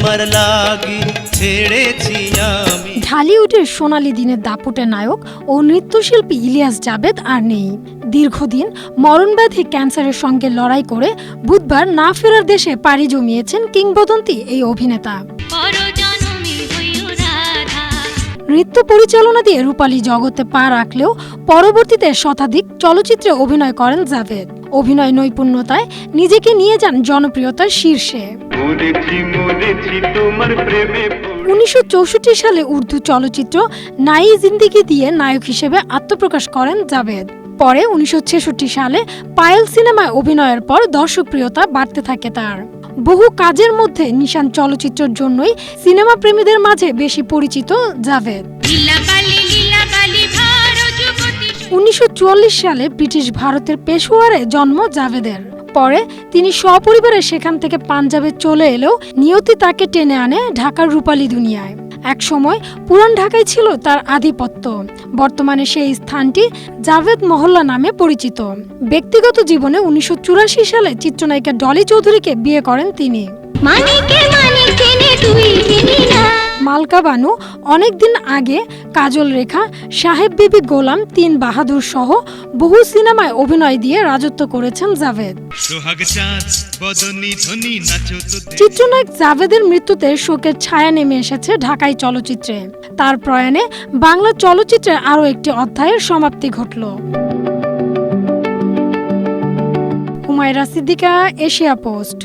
তোমার লাগি ছেড়েছি আমি। ঢালিউডের সোনালী দিনের দাপটে নায়ক ও নৃত্যশিল্পী ইলিয়াস জাভেদ আর নেই। দীর্ঘদিন মরণব্যাধি ক্যান্সারের সঙ্গে লড়াই করে বুধবার না ফেরার দেশে পাড়ি জমিয়েছেন কিংবদন্তি এই অভিনেতা। নৃত্য পরিচালনা দিয়ে রূপালী জগতে পা রাখলেও পরবর্তীতে শতাধিক চলচ্চিত্রে অভিনয় করেন জাভেদ। অভিনয় নৈপুণ্যতায় নিজেকে নিয়ে যান জনপ্রিয়তার শীর্ষে। 1964 সালে উর্দু চলচ্চিত্র নাই জিন্দিগি দিয়ে নায়ক হিসেবে আত্মপ্রকাশ করেন জাভেদ। পরে 1966 সালে পায়েল সিনেমায় অভিনয়ের পর দর্শকপ্রিয়তা বাড়তে থাকে তার। বহু কাজের মধ্যে নিশান চলচ্চিত্রের জন্যই সিনেমা প্রেমীদের মাঝে বেশি পরিচিত জাভেদ। 1944 সালে ব্রিটিশ ভারতের পেশোয়ারে জন্ম জাভেদের। পরে তিনি সপরিবারে সেখান থেকে পাঞ্জাবে চলে এলেও নিয়তি তাকে টেনে আনে ঢাকার রূপালী দুনিয়ায়। একসময় পুরান ঢাকায় ছিল তার আধিপত্য। বর্তমানে সেই স্থানটি জাভেদ মহল্লা নামে পরিচিত। ব্যক্তিগত জীবনে 1984 সালে চিত্রনায়িকা ডলি চৌধুরীকে বিয়ে করেন তিনি। মালকা বানু, অনেকদিন আগে, কাজল রেখা, সাহেব বিবি গোলাম, তিন বাহাদুর সহ বহু সিনেমায় অভিনয় দিয়ে রাজত্ব করেছেন জাভেদ। চিত্রনায়ক জাভেদের মৃত্যুতে শোকের ছায়া নেমে এসেছে ঢাকাই চলচ্চিত্রে। তার প্রয়াণে বাংলা চলচ্চিত্রের আরও একটি অধ্যায়ের সমাপ্তি ঘটল। Humaira Siddika, Asia post.